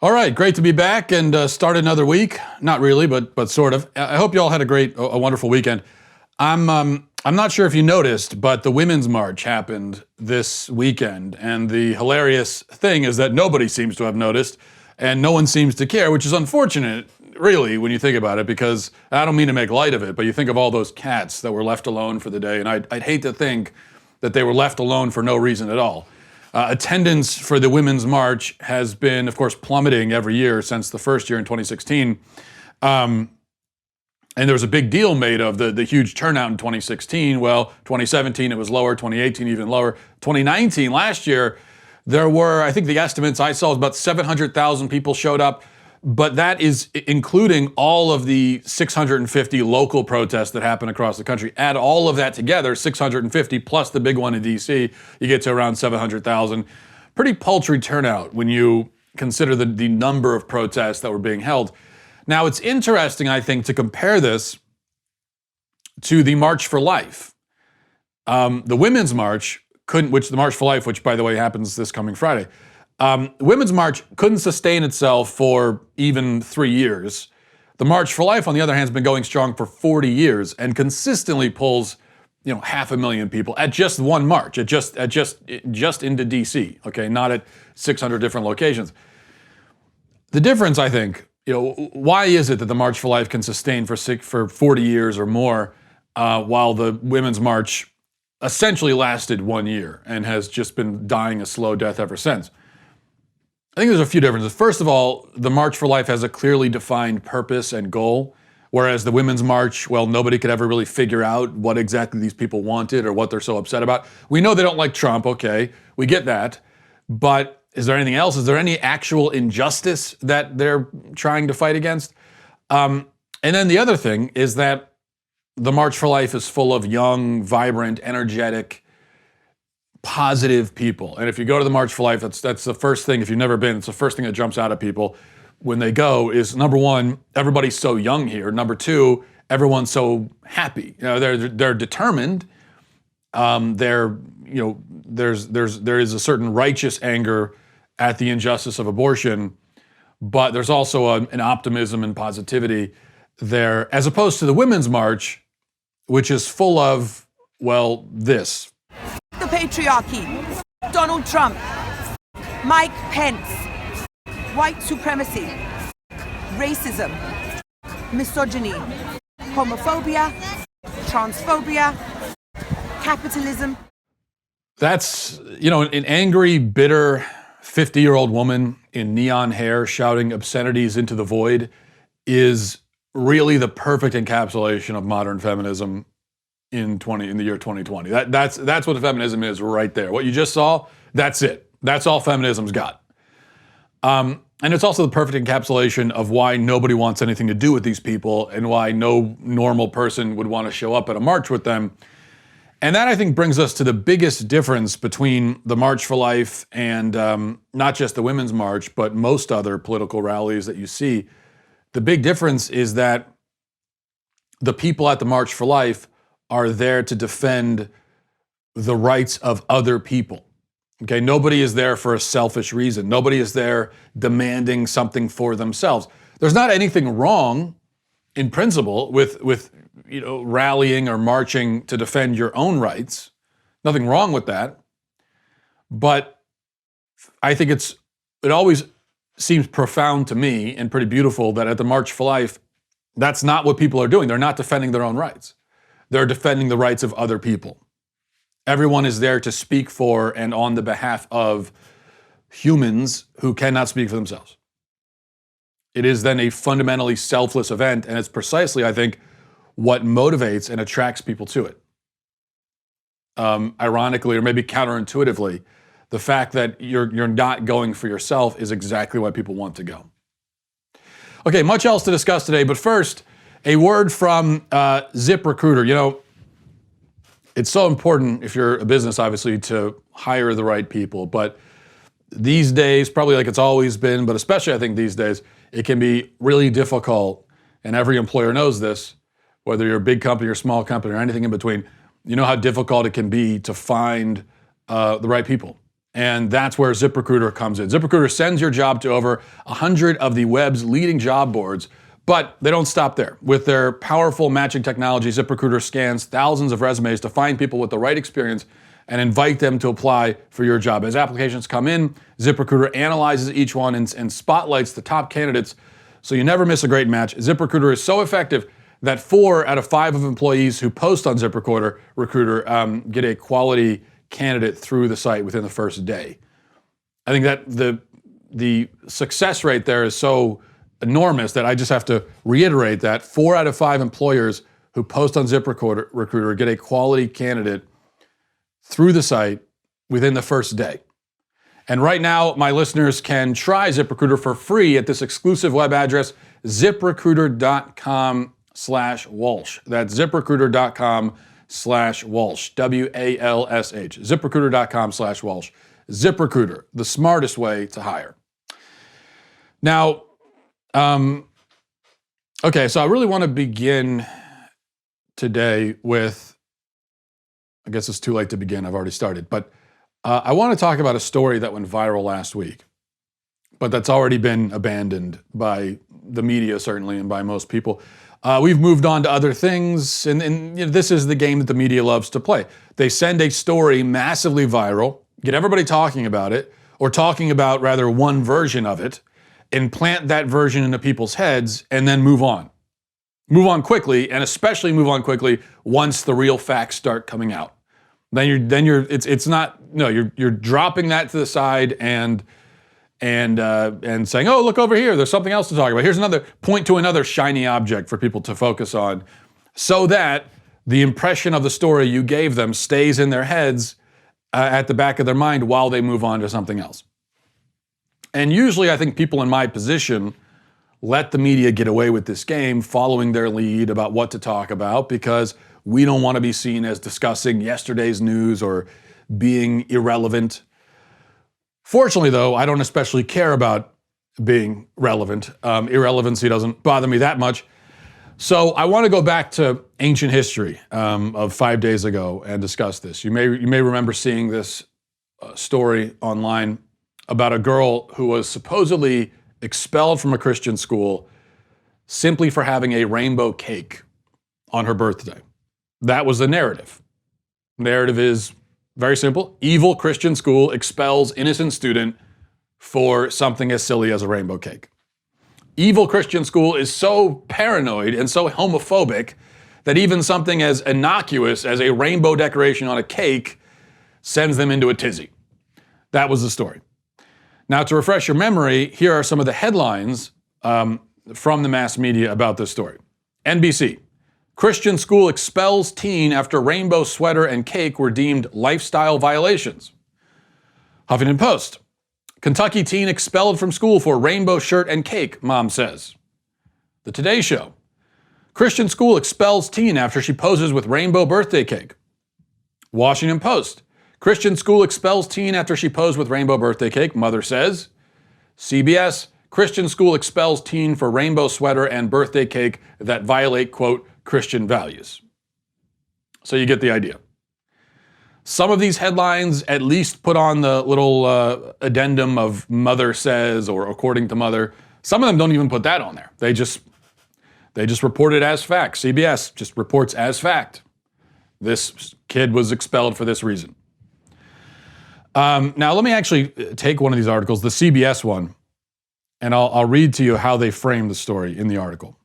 All right, great to be back and start another week. Not really, but sort of. I hope you all had a wonderful weekend. I'm not sure if you noticed, but the Women's March happened this weekend, and the hilarious thing is that nobody seems to have noticed, and no one seems to care, which is unfortunate, really, when you think about it, because I don't mean to make light of it, but you think of all those cats that were left alone for the day, and I'd hate to think that they were left alone for no reason at all. Attendance for the Women's March has been, of course, plummeting every year since the first year in 2016. And there was a big deal made of the huge turnout in 2016. Well, 2017 it was lower, 2018 even lower. 2019, last year, there were, I think the estimates I saw was about 700,000 people showed up. But that is including all of the 650 local protests that happen across the country. Add all of that together, 650 plus the big one in DC, you get to around 700,000. Pretty paltry turnout when you consider the number of protests that were being held. Now, it's interesting, I think, to compare this to the March for Life. The Women's March the March for Life, which, by the way, happens this coming Friday. Women's March couldn't sustain itself for even 3 years. The March for Life, on the other hand, has been going strong for 40 years and consistently pulls, 500,000 people at just one march, just into DC. Okay, not at 600 different locations. The difference, I think, why is it that the March for Life can sustain for 40 years or more, while the Women's March essentially lasted 1 year and has just been dying a slow death ever since? I think there's a few differences. First of all, the March for Life has a clearly defined purpose and goal, whereas the Women's March, well, nobody could ever really figure out what exactly these people wanted or what they're so upset about. We know they don't like Trump, okay, we get that, but is there anything else? Is there any actual injustice that they're trying to fight against? And then the other thing is that the March for Life is full of young, vibrant, energetic, positive people. And if you go to the March for Life, that's the first thing, if you've never been, it's the first thing that jumps out at people when they go is, number one, everybody's so young here. Number two, everyone's so happy. They're determined. There is a certain righteous anger at the injustice of abortion, but there's also an optimism and positivity there, as opposed to the Women's March, which is full of, well, this. The patriarchy, Donald Trump, Mike Pence, white supremacy, racism, misogyny, homophobia, transphobia, capitalism. That's, an angry, bitter 50-year-old woman in neon hair shouting obscenities into the void is really the perfect encapsulation of modern feminism in the year 2020. That's what feminism is right there. What you just saw, that's it. That's all feminism's got. And it's also the perfect encapsulation of why nobody wants anything to do with these people and why no normal person would want to show up at a march with them. And that, I think, brings us to the biggest difference between the March for Life and not just the Women's March, but most other political rallies that you see. The big difference is that the people at the March for Life are there to defend the rights of other people. Okay, nobody is there for a selfish reason. Nobody is there demanding something for themselves. There's not anything wrong in principle with rallying or marching to defend your own rights. Nothing wrong with that. But I think it always seems profound to me and pretty beautiful that at the March for Life, that's not what people are doing. They're not defending their own rights. They're defending the rights of other people. Everyone is there to speak for and on the behalf of humans who cannot speak for themselves. It is then a fundamentally selfless event, and it's precisely, I think, what motivates and attracts people to it. Ironically, or maybe counterintuitively, the fact that you're not going for yourself is exactly why people want to go. Okay, much else to discuss today, but first, a word from ZipRecruiter. It's so important if you're a business, obviously, to hire the right people. But these days, probably like it's always been, but especially I think these days, it can be really difficult, and every employer knows this, whether you're a big company or small company or anything in between, you know how difficult it can be to find the right people. And that's where ZipRecruiter comes in. ZipRecruiter sends your job to over 100 of the web's leading job boards, but they don't stop there. With their powerful matching technology, ZipRecruiter scans thousands of resumes to find people with the right experience and invite them to apply for your job. As applications come in, ZipRecruiter analyzes each one and spotlights the top candidates so you never miss a great match. ZipRecruiter is so effective that 4 out of 5 of employees who post on ZipRecruiter get a quality candidate through the site within the first day. I think that the success rate there is so enormous that I just have to reiterate that 4 out of 5 employers who post on ZipRecruiter get a quality candidate through the site within the first day. And right now, my listeners can try ZipRecruiter for free at this exclusive web address, ziprecruiter.com/Walsh. That's ziprecruiter.com/Walsh, WALSH, ziprecruiter.com/Walsh. ZipRecruiter, the smartest way to hire. Now, okay, so I really want to begin today with, I guess it's too late to begin, I've already started, but I want to talk about a story that went viral last week, but that's already been abandoned by the media, certainly, and by most people. We've moved on to other things, and you know, this is the game that the media loves to play. They send a story massively viral, get everybody talking about it, or talking about, rather, one version of it, and plant that version into people's heads, and then move on. Move on quickly, and especially move on quickly once the real facts start coming out. You're dropping that to the side and saying, oh, look over here, there's something else to talk about. Here's point to another shiny object for people to focus on, so that the impression of the story you gave them stays in their heads at the back of their mind while they move on to something else. And usually I think people in my position let the media get away with this game, following their lead about what to talk about, because we don't want to be seen as discussing yesterday's news or being irrelevant. Fortunately, though, I don't especially care about being relevant. Irrelevancy doesn't bother me that much. So I want to go back to ancient history of 5 days ago and discuss this. You may remember seeing this story online about a girl who was supposedly expelled from a Christian school simply for having a rainbow cake on her birthday. That was the narrative. Narrative is very simple. Evil Christian school expels innocent student for something as silly as a rainbow cake. Evil Christian school is so paranoid and so homophobic that even something as innocuous as a rainbow decoration on a cake sends them into a tizzy. That was the story. Now, to refresh your memory, here are some of the headlines from the mass media about this story. NBC, Christian school expels teen after rainbow sweater and cake were deemed lifestyle violations. Huffington Post, Kentucky teen expelled from school for rainbow shirt and cake, mom says. The Today Show, Christian school expels teen after she poses with rainbow birthday cake. Washington Post, Christian school expels teen after she posed with rainbow birthday cake, mother says. CBS, Christian school expels teen for rainbow sweater and birthday cake that violate, quote, Christian values. So you get the idea. Some of these headlines at least put on the little addendum of mother says or according to mother. Some of them don't even put that on there. They just report it as fact. CBS just reports as fact. This kid was expelled for this reason. Now let me actually take one of these articles, the CBS one, and I'll read to you how they frame the story in the article.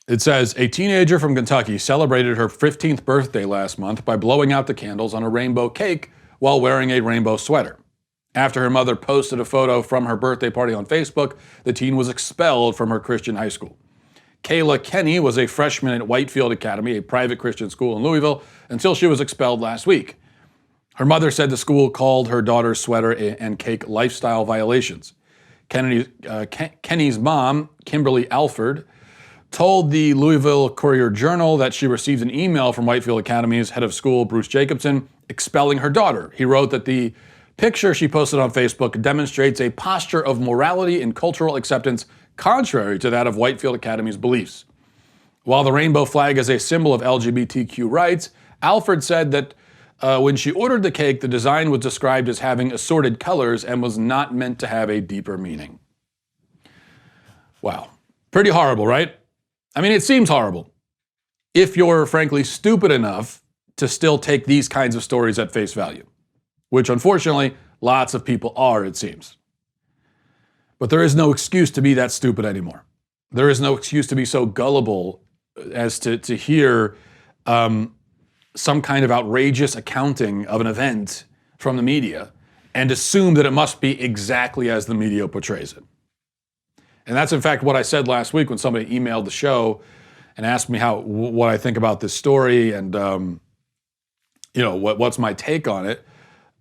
It says, a teenager from Kentucky celebrated her 15th birthday last month by blowing out the candles on a rainbow cake while wearing a rainbow sweater. After her mother posted a photo from her birthday party on Facebook, the teen was expelled from her Christian high school. Kayla Kenny was a freshman at Whitefield Academy, a private Christian school in Louisville, until she was expelled last week. Her mother said the school called her daughter's sweater and cake lifestyle violations. Kenny's mom, Kimberly Alford, told the Louisville Courier-Journal that she received an email from Whitefield Academy's head of school, Bruce Jacobson, expelling her daughter. He wrote that the picture she posted on Facebook demonstrates a posture of morality and cultural acceptance contrary to that of Whitefield Academy's beliefs. While the rainbow flag is a symbol of LGBTQ rights, Alford said that When she ordered the cake, the design was described as having assorted colors and was not meant to have a deeper meaning. Wow. Pretty horrible, right? I mean, it seems horrible. If you're frankly stupid enough to still take these kinds of stories at face value, which unfortunately lots of people are, it seems. But there is no excuse to be that stupid anymore. There is no excuse to be so gullible as to hear some kind of outrageous accounting of an event from the media and assume that it must be exactly as the media portrays it. And that's in fact what I said last week when somebody emailed the show and asked me what I think about this story and what's my take on it.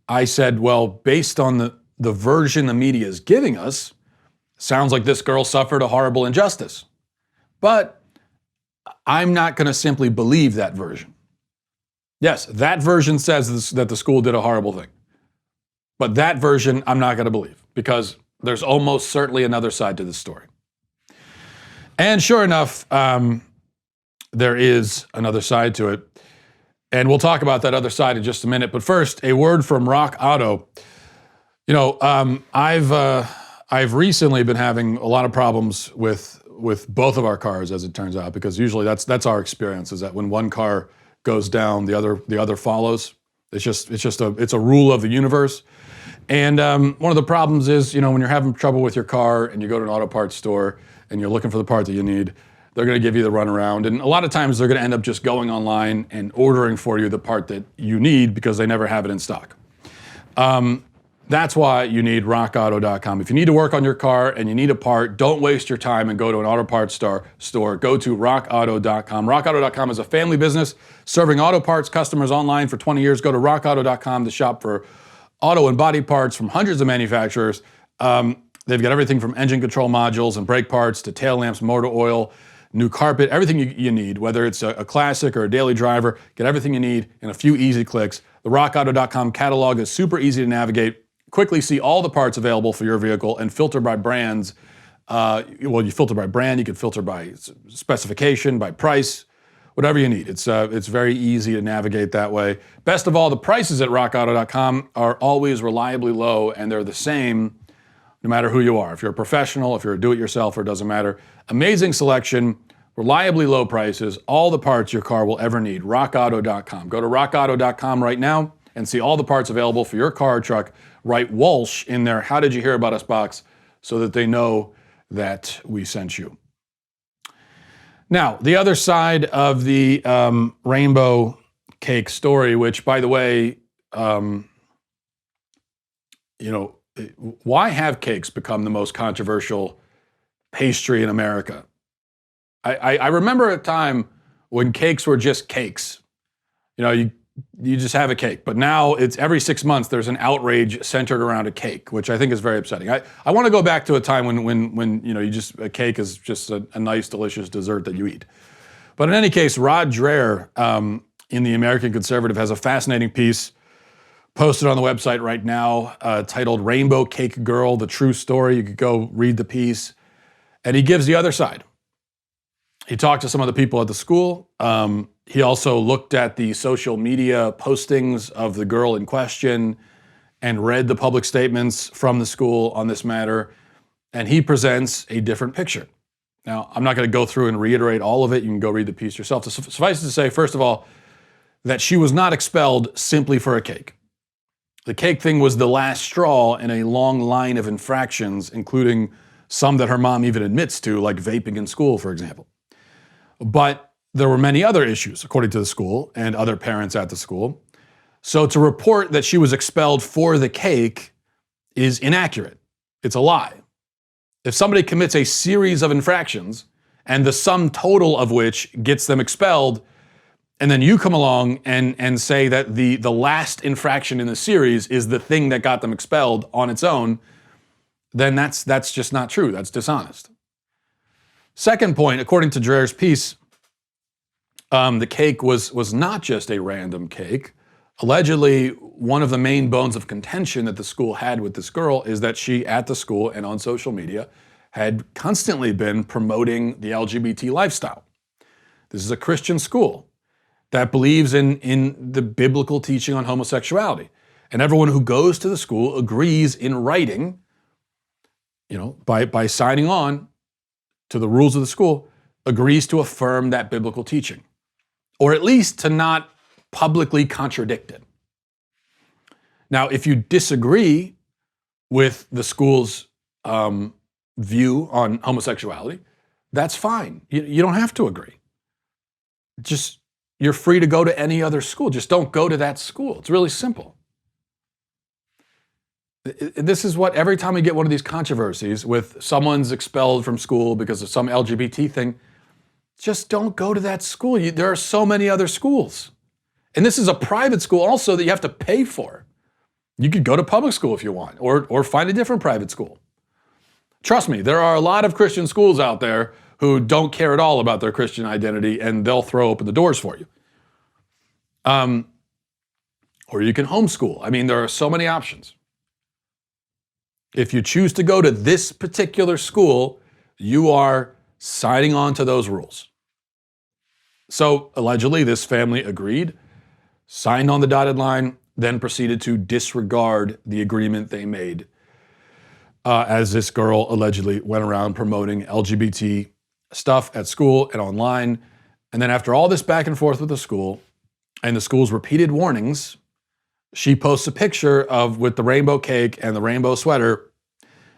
I said, well, based on the version the media is giving us, sounds like this girl suffered a horrible injustice. But I'm not going to simply believe that version. Yes, that version says that the school did a horrible thing. But that version I'm not going to believe because there's almost certainly another side to this story. And sure enough, there is another side to it. And we'll talk about that other side in just a minute. But first, a word from Rockauto. I've recently been having a lot of problems with both of our cars, as it turns out, because usually that's our experience, is that when one car goes down, the other follows. It's a rule of the universe. And one of the problems is, when you're having trouble with your car and you go to an auto parts store and you're looking for the part that you need, they're going to give you the runaround. And a lot of times they're going to end up just going online and ordering for you the part that you need because they never have it in stock. That's why you need rockauto.com. If you need to work on your car and you need a part, don't waste your time and go to an auto parts store. Go to rockauto.com. Rockauto.com is a family business serving auto parts customers online for 20 years. Go to rockauto.com to shop for auto and body parts from hundreds of manufacturers. They've got everything from engine control modules and brake parts to tail lamps, motor oil, new carpet, everything you need, whether it's a classic or a daily driver. Get everything you need in a few easy clicks. The Rockauto.com catalog is super easy to navigate. Quickly see all the parts available for your vehicle and filter by brands. You filter by brand, you can filter by specification, by price, whatever you need. It's very easy to navigate that way. Best of all, the prices at rockauto.com are always reliably low, and they're the same no matter who you are. If you're a professional, if you're a do-it-yourselfer, it doesn't matter. Amazing selection, reliably low prices, all the parts your car will ever need. rockauto.com. Go to rockauto.com right now and see all the parts available for your car or truck. Write Walsh in their How Did You Hear About Us box so that they know that we sent you. Now, the other side of the rainbow cake story, which, by the way, why have cakes become the most controversial pastry in America? I remember a time when cakes were just cakes. You just have a cake. But now it's every 6 months there's an outrage centered around a cake, which I think is very upsetting. I want to go back to a time when a cake is just a nice, delicious dessert that you eat. But in any case, Rod Dreher in the American Conservative has a fascinating piece posted on the website right now titled Rainbow Cake Girl, The True Story. You could go read the piece. And he gives the other side. He talked to some of the people at the school. He also looked at the social media postings of the girl in question and read the public statements from the school on this matter. And he presents a different picture. Now, I'm not going to go through and reiterate all of it. You can go read the piece yourself. Suffice it to say, first of all, that she was not expelled simply for a cake. The cake thing was the last straw in a long line of infractions, including some that her mom even admits to, like vaping in school, for example. But there were many other issues, according to the school and other parents at the school. So to report that she was expelled for the cake is inaccurate. It's a lie. If somebody commits a series of infractions and the sum total of which gets them expelled, and then you come along and say that the last infraction in the series is the thing that got them expelled on its own, then that's just not true. That's dishonest. Second point, according to Dreher's piece, the cake was not just a random cake. Allegedly, one of the main bones of contention that the school had with this girl is that she, at the school and on social media, had constantly been promoting the LGBT lifestyle. This is a Christian school. that believes in the biblical teaching on homosexuality. And everyone who goes to the school agrees in writing, by signing on to the rules of the school, agrees to affirm that biblical teaching, or at least to not publicly contradict it. Now, if you disagree with the school's view on homosexuality, that's fine. You don't have to agree. You're free to go to any other school. Just don't go to that school. It's really simple. This is what, every time we get one of these controversies with someone's expelled from school because of some LGBT thing, just don't go to that school. There are so many other schools. And this is a private school also that you have to pay for. You could go to public school if you want, or find a different private school. Trust me, there are a lot of Christian schools out there who don't care at all about their Christian identity, and they'll throw open the doors for you. Or you can homeschool. I mean, there are so many options. If you choose to go to this particular school, you are signing on to those rules. So allegedly, this family agreed, signed on the dotted line, then proceeded to disregard the agreement they made as this girl allegedly went around promoting LGBT stuff at school and online. And then after all this back and forth with the school and the school's repeated warnings, she posts a picture with the rainbow cake and the rainbow sweater.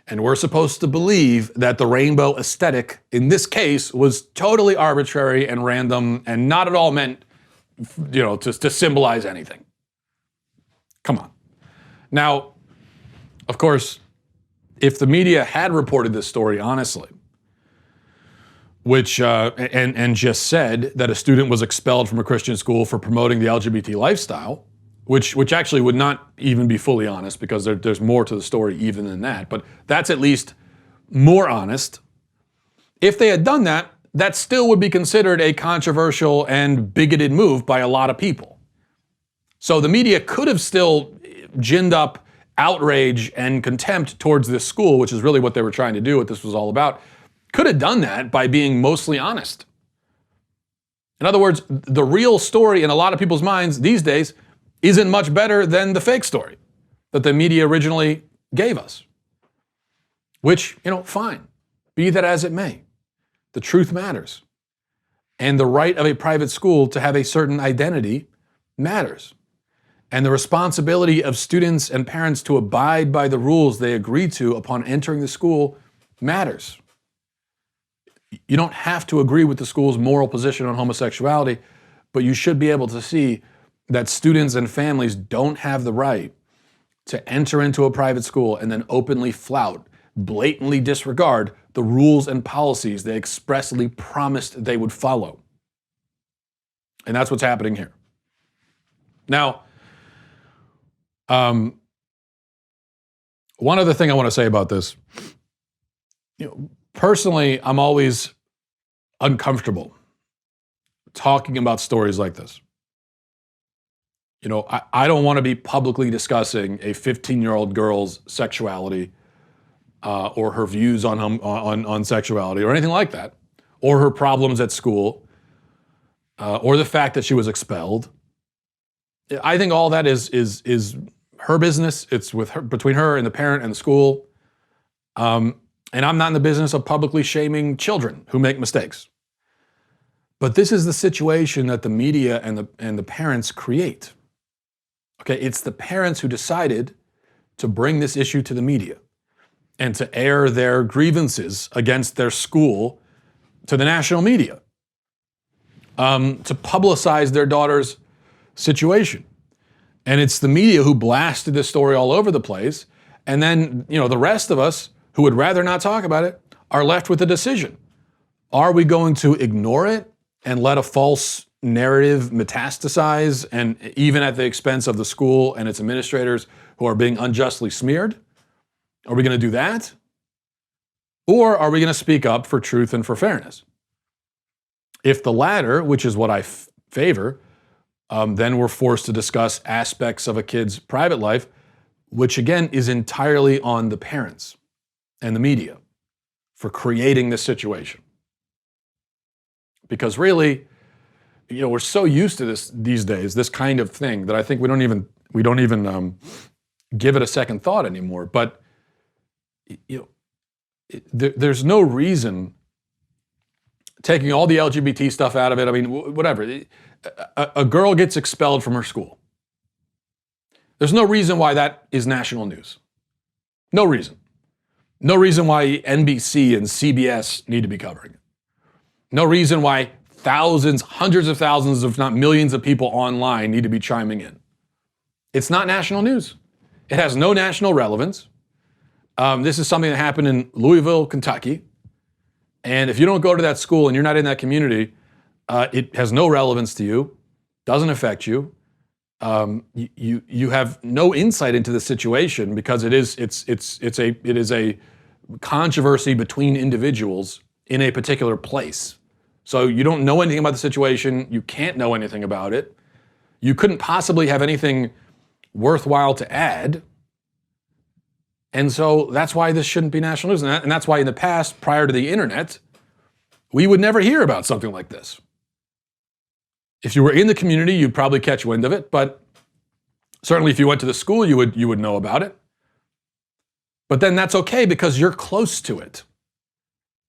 And we're supposed to believe that the rainbow aesthetic in this case was totally arbitrary and random and not at all meant, to symbolize anything. Come on. Now, of course, if the media had reported this story honestly, which and just said that a student was expelled from a Christian school for promoting the LGBT lifestyle, which actually would not even be fully honest, because there's more to the story even than that, but that's at least more honest. If they had done that, that still would be considered a controversial and bigoted move by a lot of people. So the media could have still ginned up outrage and contempt towards this school, which is really what they were trying to do, what this was all about. Could have done that by being mostly honest. In other words, the real story in a lot of people's minds these days isn't much better than the fake story that the media originally gave us. Which, fine. Be that as it may. The truth matters. And the right of a private school to have a certain identity matters. And the responsibility of students and parents to abide by the rules they agree to upon entering the school matters. You don't have to agree with the school's moral position on homosexuality, but you should be able to see that students and families don't have the right to enter into a private school and then openly flout, blatantly disregard the rules and policies they expressly promised they would follow. And that's what's happening here. Now, one other thing I want to say about this, personally, I'm always uncomfortable talking about stories like this. I don't want to be publicly discussing a 15-year-old girl's sexuality or her views on sexuality or anything like that, or her problems at school, or the fact that she was expelled. I think all that is her business. It's between her and the parent and the school. And I'm not in the business of publicly shaming children who make mistakes. But this is the situation that the media and the parents create. Okay, it's the parents who decided to bring this issue to the media and to air their grievances against their school to the national media, to publicize their daughter's situation. And it's the media who blasted this story all over the place. And then, the rest of us who would rather not talk about it are left with a decision. Are we going to ignore it and let a false narrative metastasize, and even at the expense of the school and its administrators who are being unjustly smeared? Are we going to do that? Or are we going to speak up for truth and for fairness? If the latter, which is what I favor, then we're forced to discuss aspects of a kid's private life, which again is entirely on the parents and the media for creating this situation. Because really, we're so used to this these days, this kind of thing, that I think we don't even give it a second thought anymore. But there's no reason, taking all the LGBT stuff out of it. I mean, whatever. A girl gets expelled from her school. There's no reason why that is national news. No reason. No reason why NBC and CBS need to be covering it. No reason why thousands, hundreds of thousands, if not millions of people online need to be chiming in. It's not national news. It has no national relevance. This is something that happened in Louisville, Kentucky. And if you don't go to that school and you're not in that community, it has no relevance to you, doesn't affect you. You have no insight into the situation, because it is a controversy between individuals in a particular place. So you don't know anything about the situation. You can't know anything about it. You couldn't possibly have anything worthwhile to add. And so that's why this shouldn't be national news. And that's why in the past, prior to the internet, we would never hear about something like this. If you were in the community, you'd probably catch wind of it, but certainly if you went to the school, you would know about it. But then that's okay, because you're close to it.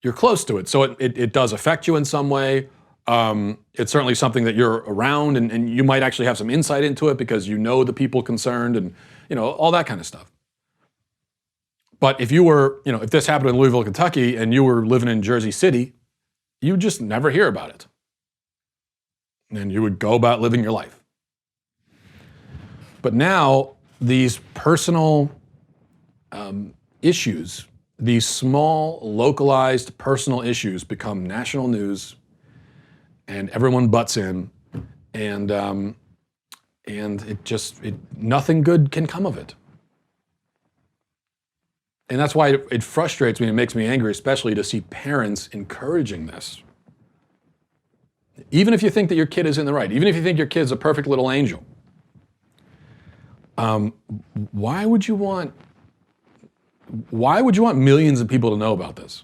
You're close to it. So it does affect you in some way. It's certainly something that you're around, and you might actually have some insight into it because you know the people concerned, and all that kind of stuff. But if you were, if this happened in Louisville, Kentucky, and you were living in Jersey City, you would just never hear about it. And you would go about living your life. But now, these personal issues, these small, localized personal issues become national news, and everyone butts in, and nothing good can come of it. And that's why it frustrates me and makes me angry, especially to see parents encouraging this. Even if you think that your kid is in the right, even if you think your kid's a perfect little angel, why would you want millions of people to know about this?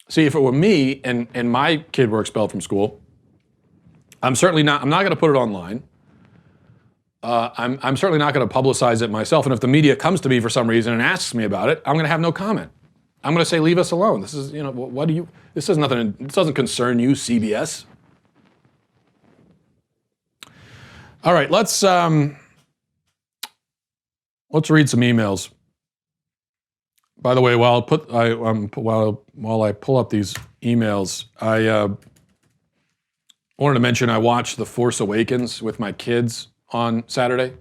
See, if it were me and my kid were expelled from school, I'm not going to put it online. I'm certainly not going to publicize it myself. And if the media comes to me for some reason and asks me about it, I'm going to have no comment. I'm going to say, leave us alone. This is, this is nothing, this doesn't concern you, CBS. All right, let's read some emails. By the way, while I pull up these emails, I wanted to mention I watched The Force Awakens with my kids on Saturday.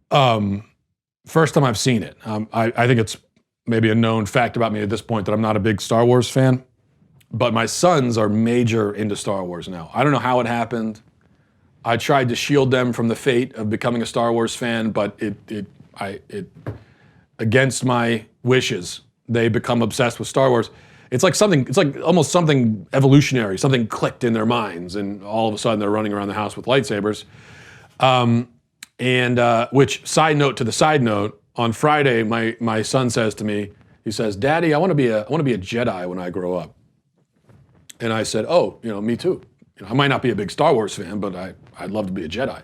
First time I've seen it. I think it's maybe a known fact about me at this point that I'm not a big Star Wars fan, but my sons are major into Star Wars now. I don't know how it happened. I tried to shield them from the fate of becoming a Star Wars fan, but it against my wishes, they become obsessed with Star Wars. It's like almost something evolutionary, something clicked in their minds, and all of a sudden they're running around the house with lightsabers. Which, side note to the side note, on Friday, my son says to me, he says, "Daddy, I want to be a Jedi when I grow up." And I said, "Oh, me too. I might not be a big Star Wars fan, but I'd love to be a Jedi."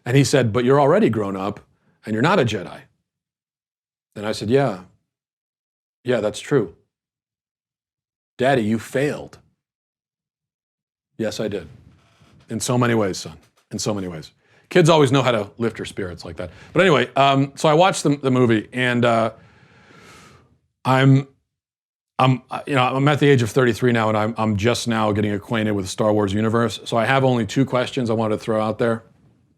And he said, "But you're already grown up, and you're not a Jedi." And I said, Yeah, that's true. Daddy, you failed." Yes, I did. In so many ways, son. In so many ways. Kids always know how to lift your spirits like that. But anyway, so I watched the movie, and I'm at the age of 33 now, and I'm just now getting acquainted with the Star Wars universe. So I have only 2 questions I wanted to throw out there,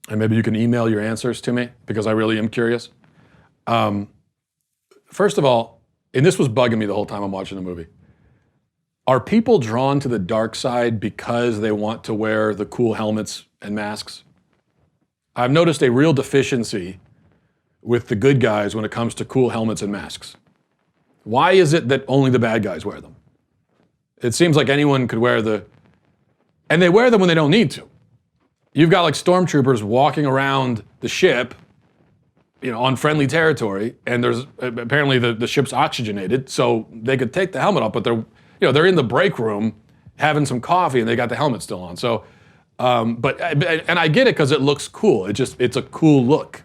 and maybe you can email your answers to me, because I really am curious. First of all, and this was bugging me the whole time I'm watching the movie, are people drawn to the dark side because they want to wear the cool helmets and masks? I've noticed a real deficiency with the good guys when it comes to cool helmets and masks. Why is it that only the bad guys wear them? It seems like anyone could wear and they wear them when they don't need to. You've got like stormtroopers walking around the ship, on friendly territory, and there's apparently the ship's oxygenated, so they could take the helmet off, but they're, they're in the break room having some coffee and they got the helmet still on. So, and I get it because it looks cool. It's a cool look.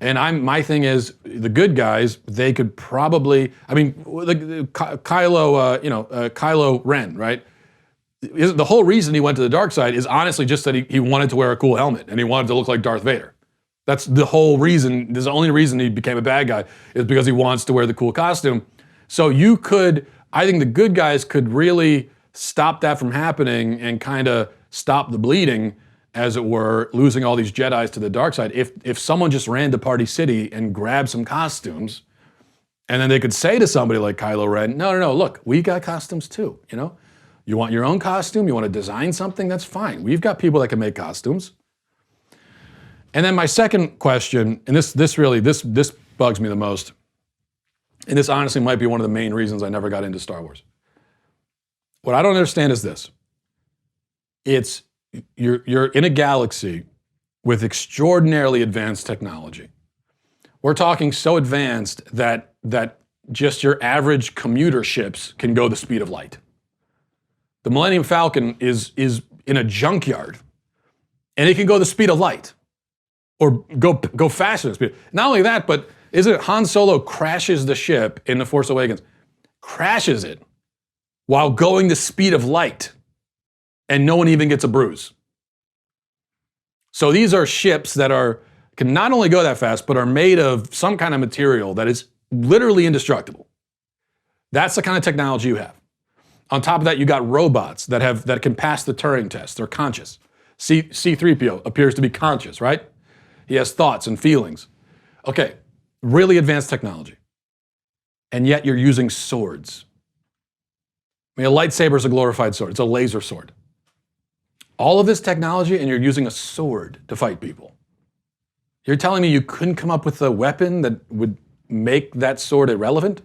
And my thing is, the good guys, they could probably, Kylo Ren, right? The whole reason he went to the dark side is honestly just that he wanted to wear a cool helmet and he wanted to look like Darth Vader. That's the whole reason. There's the only reason he became a bad guy is because he wants to wear the cool costume. So I think the good guys could really stop that from happening and kind of stop the bleeding, as it were, losing all these Jedis to the dark side. If someone just ran to Party City and grabbed some costumes, and then they could say to somebody like Kylo Ren, no, look, we got costumes too, You want your own costume? You want to design something? That's fine. We've got people that can make costumes. And then my second question, and this bugs me the most, and this honestly might be one of the main reasons I never got into Star Wars. What I don't understand is this. It's you're in a galaxy with extraordinarily advanced technology. We're talking so advanced that just your average commuter ships can go the speed of light. The Millennium Falcon is in a junkyard, and it can go the speed of light, or go faster than speed. Not only that, but isn't it Han Solo crashes the ship in The Force Awakens, crashes it while going the speed of light, and no one even gets a bruise. So these are ships that can not only go that fast, but are made of some kind of material that is literally indestructible. That's the kind of technology you have. On top of that, you got robots that can pass the Turing test. They're conscious. C-3PO appears to be conscious, right? He has thoughts and feelings. Okay, really advanced technology. And yet you're using swords. A lightsaber is a glorified sword. It's a laser sword. All of this technology, and you're using a sword to fight people. You're telling me you couldn't come up with a weapon that would make that sword irrelevant?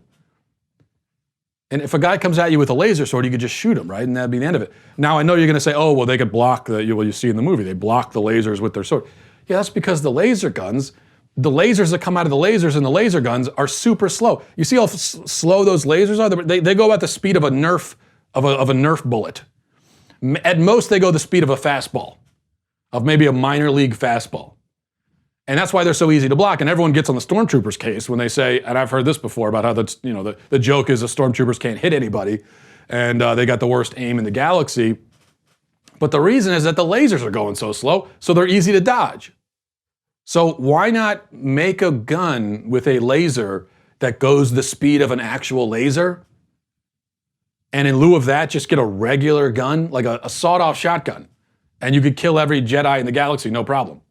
And if a guy comes at you with a laser sword, you could just shoot him, right? And that'd be the end of it. Now, I know you're going to say, oh, well, they could block you see in the movie, they block the lasers with their sword. Yeah, that's because the laser guns, the lasers that come out of the lasers and the laser guns are super slow. You see how slow those lasers are? They go at the speed of a Nerf bullet. At most, they go the speed of a fastball, of maybe a minor league fastball. And that's why they're so easy to block. And everyone gets on the stormtroopers case when they say, and I've heard this before about how the joke is the stormtroopers can't hit anybody, and they got the worst aim in the galaxy. But the reason is that the lasers are going so slow, so they're easy to dodge. So why not make a gun with a laser that goes the speed of an actual laser? And in lieu of that, just get a regular gun, like a sawed-off shotgun, and you could kill every Jedi in the galaxy, no problem.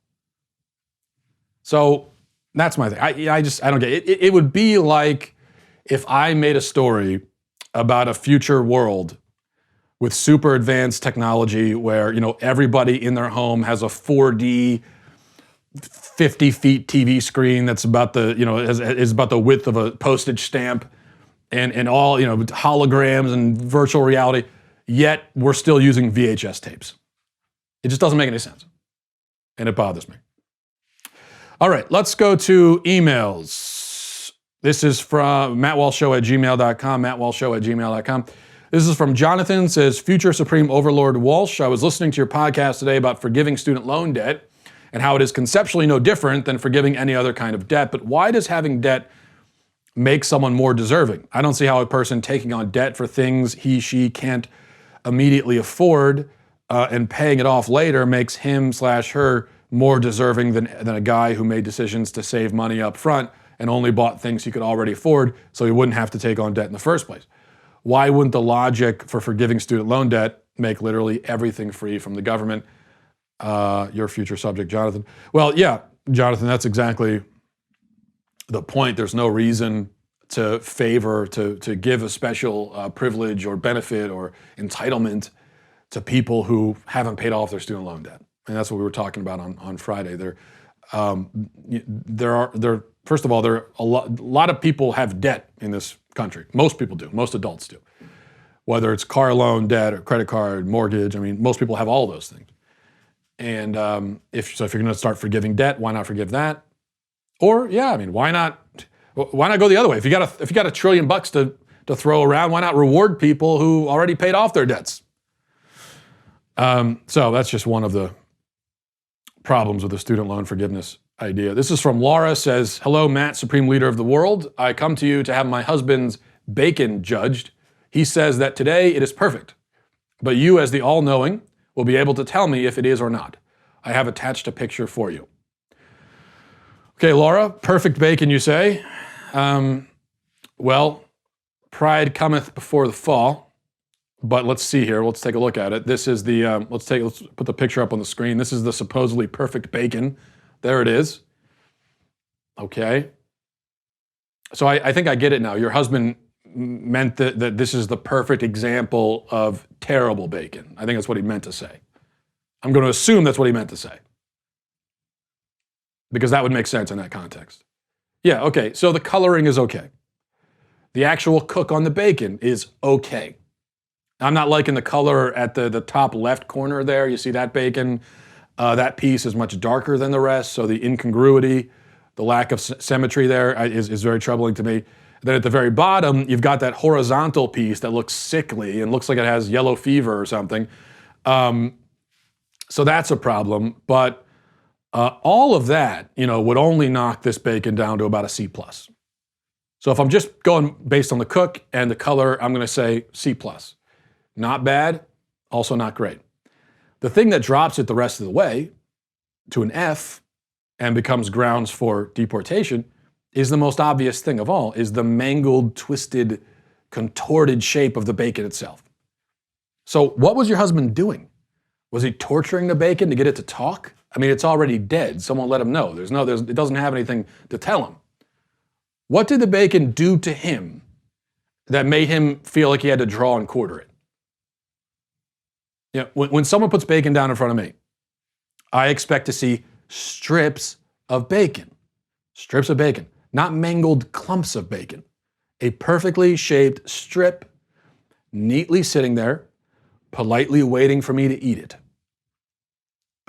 So that's my thing. I don't get it. It would be like if I made a story about a future world with super advanced technology where, everybody in their home has a 4D 50 feet TV screen that's about is about the width of a postage stamp, and all, holograms and virtual reality, yet we're still using VHS tapes. It just doesn't make any sense. And it bothers me. All right, let's go to emails. This is from mattwalshshow@gmail.com, mattwalshshow@gmail.com. This is from Jonathan, says, Future Supreme Overlord Walsh, I was listening to your podcast today about forgiving student loan debt and how it is conceptually no different than forgiving any other kind of debt, but why does having debt make someone more deserving? I don't see how a person taking on debt for things she can't immediately afford and paying it off later makes him/her more deserving than a guy who made decisions to save money up front and only bought things he could already afford so he wouldn't have to take on debt in the first place. Why wouldn't the logic for forgiving student loan debt make literally everything free from the government? Your future subject, Jonathan. Well, yeah, Jonathan, that's exactly the point. There's no reason to favor, to give a special privilege or benefit or entitlement to people who haven't paid off their student loan debt. And that's what we were talking about on Friday. First of all, there are a lot of people have debt in this country. Most people do. Most adults do. Whether it's car loan debt or credit card, mortgage, most people have all those things. And if you're going to start forgiving debt, why not forgive that? Or why not go the other way? If you got $1 trillion to to throw around. Why not reward people who already paid off their debts? So that's just one of the problems with the student loan forgiveness idea. This is from Laura, says, hello, Matt, Supreme Leader of the World. I come to you to have my husband's bacon judged. He says that today it is perfect, but you, as the all-knowing, will be able to tell me if it is or not. I have attached a picture for you. Okay, Laura, perfect bacon, you say. Well, pride cometh before the fall, but let's see here. Let's take a look at it. This is the, let's put the picture up on the screen. This is the supposedly perfect bacon. There it is. Okay. So I think I get it now. Your husband meant that this is the perfect example of terrible bacon. I think that's what he meant to say. I'm going to assume that's what he meant to say, because that would make sense in that context. Yeah, okay, so the coloring is okay. The actual cook on the bacon is okay. I'm not liking the color at the top left corner there. You see that bacon? That piece is much darker than the rest, so the incongruity, the lack of symmetry there is very troubling to me. Then at the very bottom, you've got that horizontal piece that looks sickly and looks like it has yellow fever or something. So that's a problem, but all of that, would only knock this bacon down to about a C+. So if I'm just going based on the cook and the color, I'm gonna say C+. Not bad, also not great. The thing that drops it the rest of the way to an F and becomes grounds for deportation is the most obvious thing of all, is the mangled, twisted, contorted shape of the bacon itself. So what was your husband doing? Was he torturing the bacon to get it to talk? I mean, it's already dead. Someone let him know. It doesn't have anything to tell him. What did the bacon do to him that made him feel like he had to draw and quarter it? When someone puts bacon down in front of me, I expect to see strips of bacon. Strips of bacon, not mangled clumps of bacon. A perfectly shaped strip, neatly sitting there, politely waiting for me to eat it.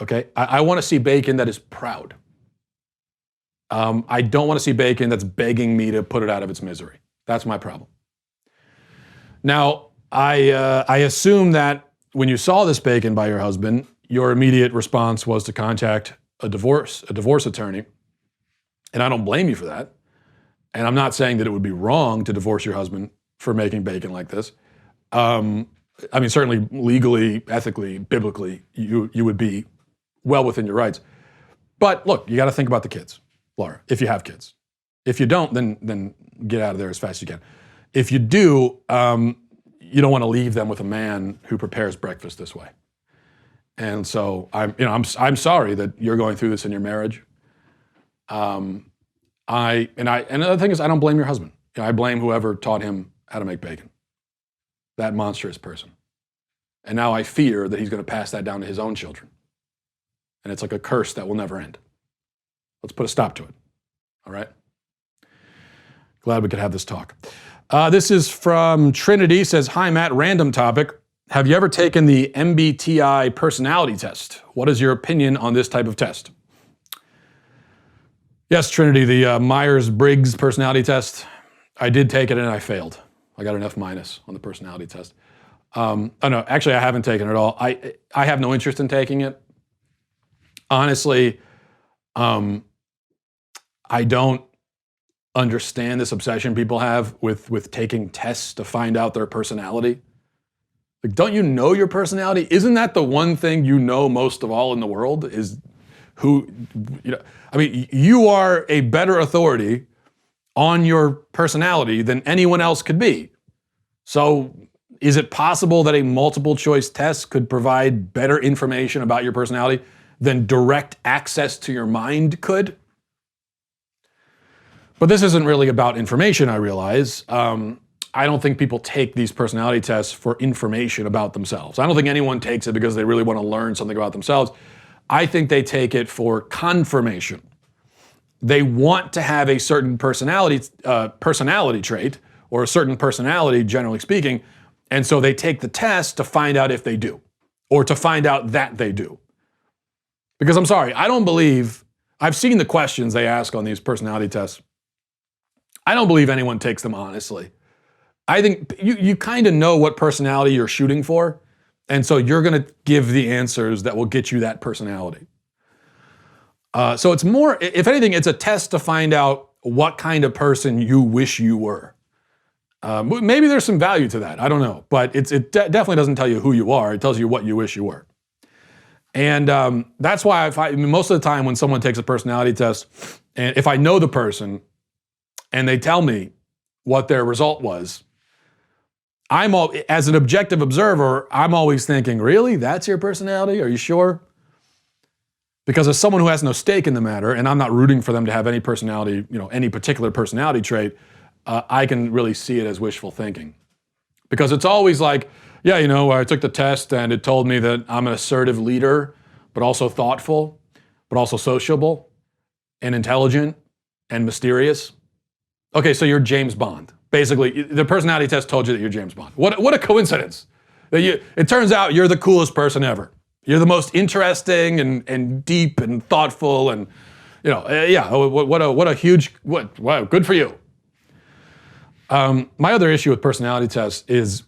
Okay, I want to see bacon that is proud. I don't want to see bacon that's begging me to put it out of its misery. That's my problem. Now, I assume that when you saw this bacon by your husband, your immediate response was to contact a divorce attorney. And I don't blame you for that. And I'm not saying that it would be wrong to divorce your husband for making bacon like this. I mean, certainly legally, ethically, biblically, you would be well within your rights. But look, you got to think about the kids, Laura, if you have kids. If you don't, then get out of there as fast as you can. If you do, you don't want to leave them with a man who prepares breakfast this way. And so I'm sorry that you're going through this in your marriage. And the other thing is, I don't blame your husband. I blame whoever taught him how to make bacon. That monstrous person. And now I fear that he's going to pass that down to his own children. And it's like a curse that will never end. Let's put a stop to it. All right? Glad we could have this talk. This is from Trinity, says, hi, Matt, random topic. Have you ever taken the MBTI personality test? What is your opinion on this type of test? Yes, Trinity, the Myers-Briggs personality test. I did take it and I failed. I got an F- on the personality test. Oh no, actually I haven't taken it at all. I have no interest in taking it. Honestly, I don't understand this obsession people have with taking tests to find out their personality. Like, don't you know your personality? Isn't that the one thing you know most of all in the world is who, I mean, you are a better authority on your personality than anyone else could be. So is it possible that a multiple choice test could provide better information about your personality than direct access to your mind could? But this isn't really about information, I realize. I don't think people take these personality tests for information about themselves. I don't think anyone takes it because they really want to learn something about themselves. I think they take it for confirmation. They want to have a certain personality trait, or a certain personality, generally speaking, and so they take the test to find out if they do, or to find out that they do. Because I'm sorry, I don't believe, I've seen the questions they ask on these personality tests. I don't believe anyone takes them honestly. I think you kind of know what personality you're shooting for, and so you're going to give the answers that will get you that personality. So it's more, if anything, it's a test to find out what kind of person you wish you were. Maybe there's some value to that. I don't know, but it definitely doesn't tell you who you are. It tells you what you wish you were. And that's why most of the time when someone takes a personality test, and if I know the person and they tell me what their result was, as an objective observer, I'm always thinking, really? That's your personality? Are you sure? Because as someone who has no stake in the matter, and I'm not rooting for them to have any personality, any particular personality trait, I can really see it as wishful thinking. Because it's always like, yeah, I took the test and it told me that I'm an assertive leader, but also thoughtful, but also sociable and intelligent and mysterious. Okay, so you're James Bond. Basically, the personality test told you that you're James Bond. What a coincidence. It turns out you're the coolest person ever. You're the most interesting and deep and thoughtful and, wow, good for you. My other issue with personality tests is,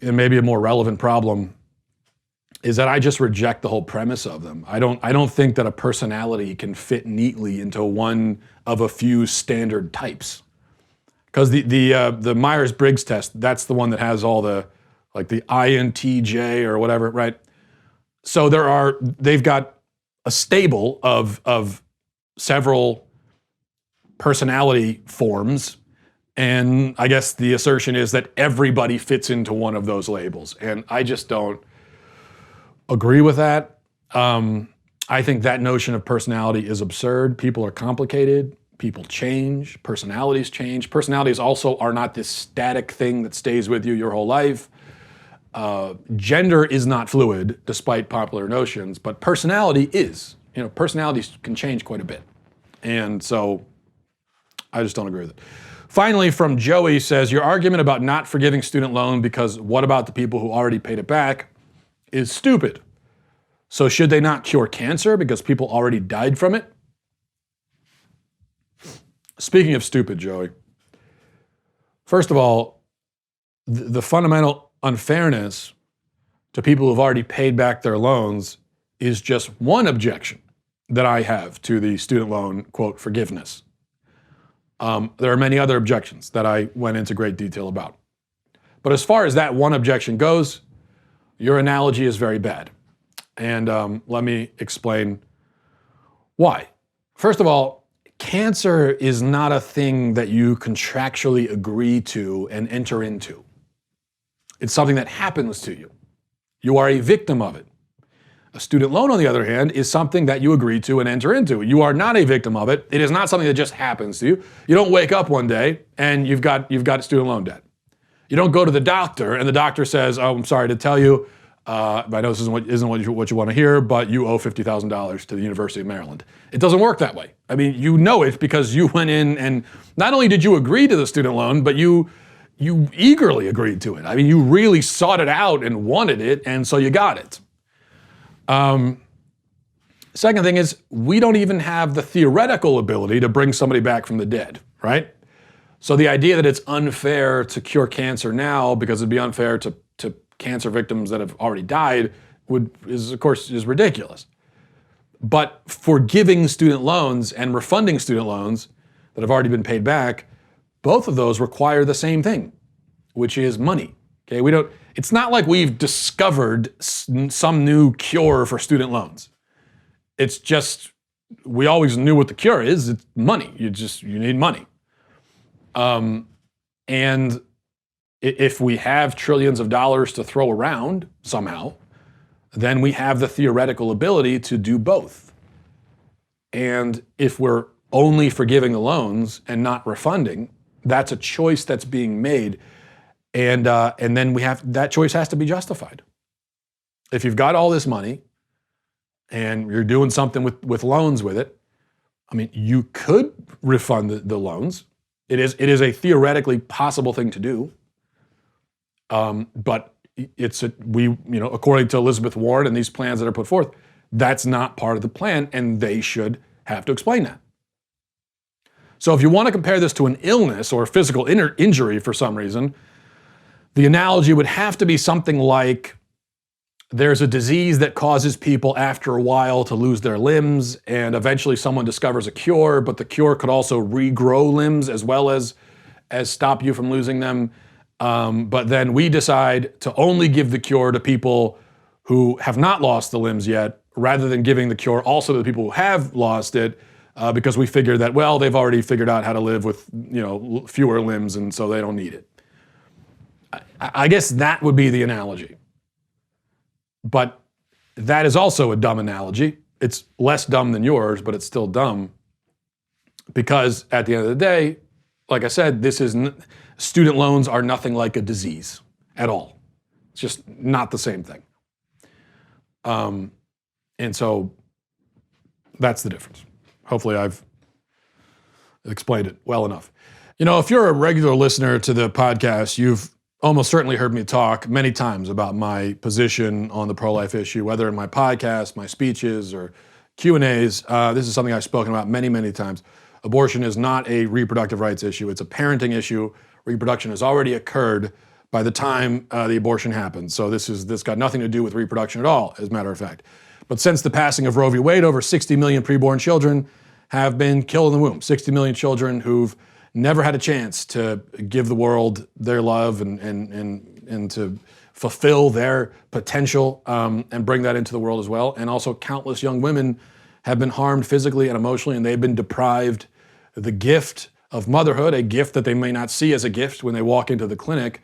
and maybe a more relevant problem, is that I just reject the whole premise of them. I don't think that a personality can fit neatly into one of a few standard types. Because the Myers-Briggs test, that's the one that has all the INTJ or whatever, right? So they've got a stable of several personality forms, and I guess the assertion is that everybody fits into one of those labels, and I just don't agree with that. I think that notion of personality is absurd. People are complicated. People change. Personalities change. Personalities also are not this static thing that stays with you your whole life. Gender is not fluid, despite popular notions, but personality is. Personalities can change quite a bit. And so I just don't agree with it. Finally, from Joey says, your argument about not forgiving student loan because what about the people who already paid it back is stupid. So should they not cure cancer because people already died from it? Speaking of stupid, Joey, first of all, the fundamental unfairness to people who've already paid back their loans is just one objection that I have to the student loan, quote, forgiveness. There are many other objections that I went into great detail about. But as far as that one objection goes, your analogy is very bad. And let me explain why. First of all, cancer is not a thing that you contractually agree to and enter into. It's something that happens to you. You are a victim of it. A student loan, on the other hand, is something that you agree to and enter into. You are not a victim of it. It is not something that just happens to you. You don't wake up one day and you've got student loan debt. You don't go to the doctor and the doctor says, oh, I'm sorry to tell you, I know this isn't what you want to hear, but you owe $50,000 to the University of Maryland. It doesn't work that way. I mean, you know it because you went in and not only did you agree to the student loan, but you eagerly agreed to it. I mean, you really sought it out and wanted it, and so you got it. Second thing is, we don't even have the theoretical ability to bring somebody back from the dead, right? So the idea that it's unfair to cure cancer now because it'd be unfair to cancer victims that have already died is ridiculous. But forgiving student loans and refunding student loans that have already been paid back, both of those require the same thing, which is money. Okay, it's not like we've discovered some new cure for student loans. It's just, we always knew what the cure is. It's money. You need money. And if we have trillions of dollars to throw around somehow, then we have the theoretical ability to do both. And if we're only forgiving the loans and not refunding, that's a choice that's being made. And then that choice has to be justified. If you've got all this money and you're doing something with loans with it, I mean, you could refund the loans. It is a theoretically possible thing to do. But according to Elizabeth Warren and these plans that are put forth, that's not part of the plan, and they should have to explain that. So if you want to compare this to an illness or a physical injury for some reason, The analogy would have to be something like there's a disease that causes people after a while to lose their limbs, and eventually someone discovers a cure, but the cure could also regrow limbs as well as stop you from losing them. But then we decide to only give the cure to people who have not lost the limbs yet, rather than giving the cure also to the people who have lost it, because we figure that, well, they've already figured out how to live with, fewer limbs, and so they don't need it. I guess that would be the analogy. But that is also a dumb analogy. It's less dumb than yours, but it's still dumb. Because at the end of the day, like I said, student loans are nothing like a disease at all. It's just not the same thing. And so that's the difference. Hopefully I've explained it well enough. If you're a regular listener to the podcast, you've almost certainly heard me talk many times about my position on the pro-life issue, whether in my podcast, my speeches, or Q&As. This is something I've spoken about many, many times. Abortion is not a reproductive rights issue. It's a parenting issue. Reproduction has already occurred by the time the abortion happens. So this got nothing to do with reproduction at all, as a matter of fact. But since the passing of Roe v. Wade, over 60 million preborn children have been killed in the womb. 60 million children who've never had a chance to give the world their love and to fulfill their potential and bring that into the world as well. And also countless young women have been harmed physically and emotionally, and they've been deprived the gift of motherhood, a gift that they may not see as a gift when they walk into the clinic.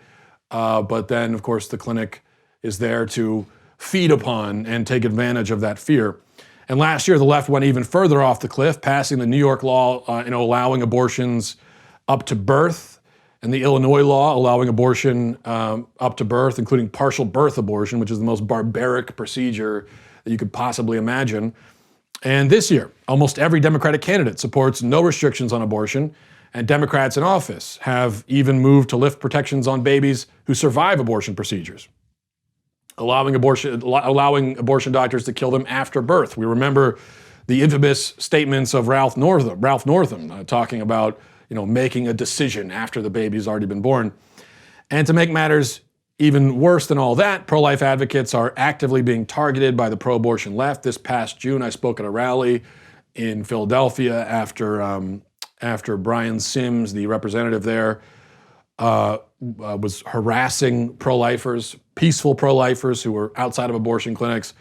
But then, of course, the clinic is there to feed upon and take advantage of that fear. And last year, the left went even further off the cliff, passing the New York law, allowing abortions up to birth, and the Illinois law allowing abortion up to birth, including partial birth abortion, which is the most barbaric procedure that you could possibly imagine. And this year, almost every Democratic candidate supports no restrictions on abortion, and Democrats in office have even moved to lift protections on babies who survive abortion procedures, allowing abortion doctors to kill them after birth. We remember the infamous statements of Ralph Northam talking about making a decision after the baby's already been born. And to make matters even worse than all that, pro-life advocates are actively being targeted by the pro-abortion left. This past June, I spoke at a rally in Philadelphia after Brian Sims, the representative there, was harassing pro-lifers, peaceful pro-lifers who were outside of abortion clinics.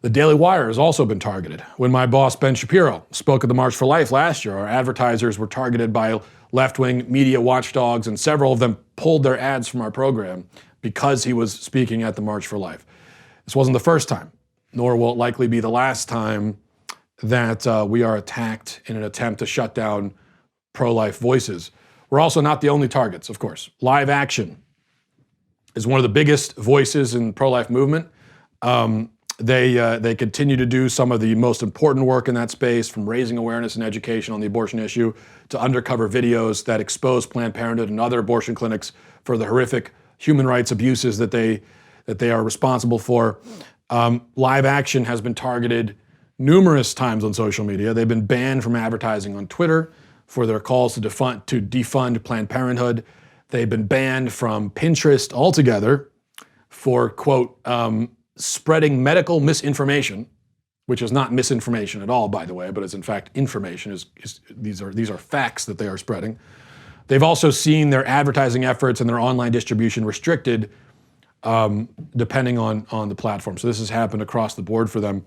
The Daily Wire has also been targeted. When my boss, Ben Shapiro, spoke at the March for Life last year, our advertisers were targeted by left-wing media watchdogs, and several of them pulled their ads from our program because he was speaking at the March for Life. This wasn't the first time, nor will it likely be the last time that we are attacked in an attempt to shut down pro-life voices. We're also not the only targets, of course. Live Action is one of the biggest voices in the pro-life movement. They continue to do some of the most important work in that space, from raising awareness and education on the abortion issue to undercover videos that expose Planned Parenthood and other abortion clinics for the horrific human rights abuses that they are responsible for. Live Action has been targeted numerous times on social media. They've been banned from advertising on Twitter for their calls to defund Planned Parenthood. They've been banned from Pinterest altogether for, quote, spreading medical misinformation, which is not misinformation at all, by the way, but is in fact information. These are facts that they are spreading. They've also seen their advertising efforts and their online distribution restricted, depending on the platform. So this has happened across the board for them.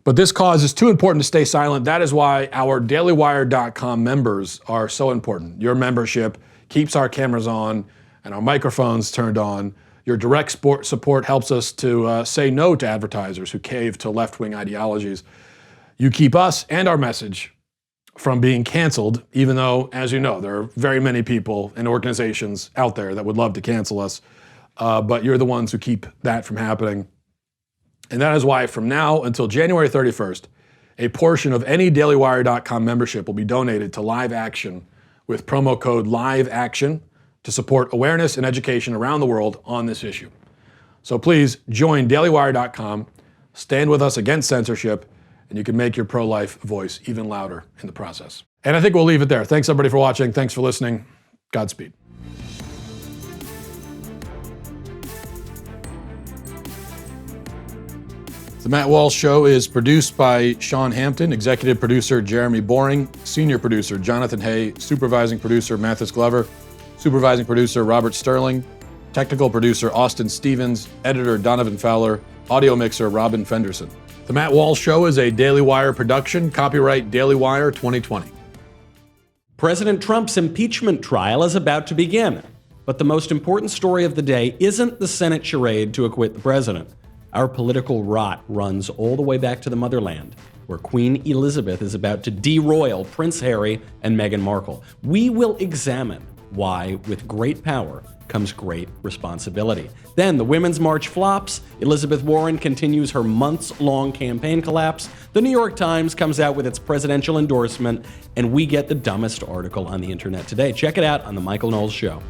But this cause is too important to stay silent. That is why our dailywire.com members are so important. Your membership keeps our cameras on and our microphones turned on. Your direct support helps us to say no to advertisers who cave to left-wing ideologies. You keep us and our message from being canceled, even though, as you know, there are very many people and organizations out there that would love to cancel us. But you're the ones who keep that from happening. And that is why from now until January 31st, a portion of any dailywire.com membership will be donated to Live Action with promo code LIVEACTION to support awareness and education around the world on this issue. So please join dailywire.com, stand with us against censorship, and you can make your pro-life voice even louder in the process. And I think we'll leave it there. Thanks everybody for watching. Thanks for listening. Godspeed. The Matt Walsh Show is produced by Sean Hampton, executive producer Jeremy Boring, senior producer Jonathan Hay, supervising producer Mathis Glover, supervising producer Robert Sterling, technical producer Austin Stevens, editor Donovan Fowler, audio mixer Robin Fenderson. The Matt Walsh Show is a Daily Wire production, copyright Daily Wire 2020. President Trump's impeachment trial is about to begin, but the most important story of the day isn't the Senate charade to acquit the president. Our political rot runs all the way back to the motherland, where Queen Elizabeth is about to deroyal Prince Harry and Meghan Markle. We will examine why, with great power, comes great responsibility. Then the Women's March flops, Elizabeth Warren continues her months-long campaign collapse, the New York Times comes out with its presidential endorsement, and we get the dumbest article on the internet today. Check it out on The Michael Knowles Show.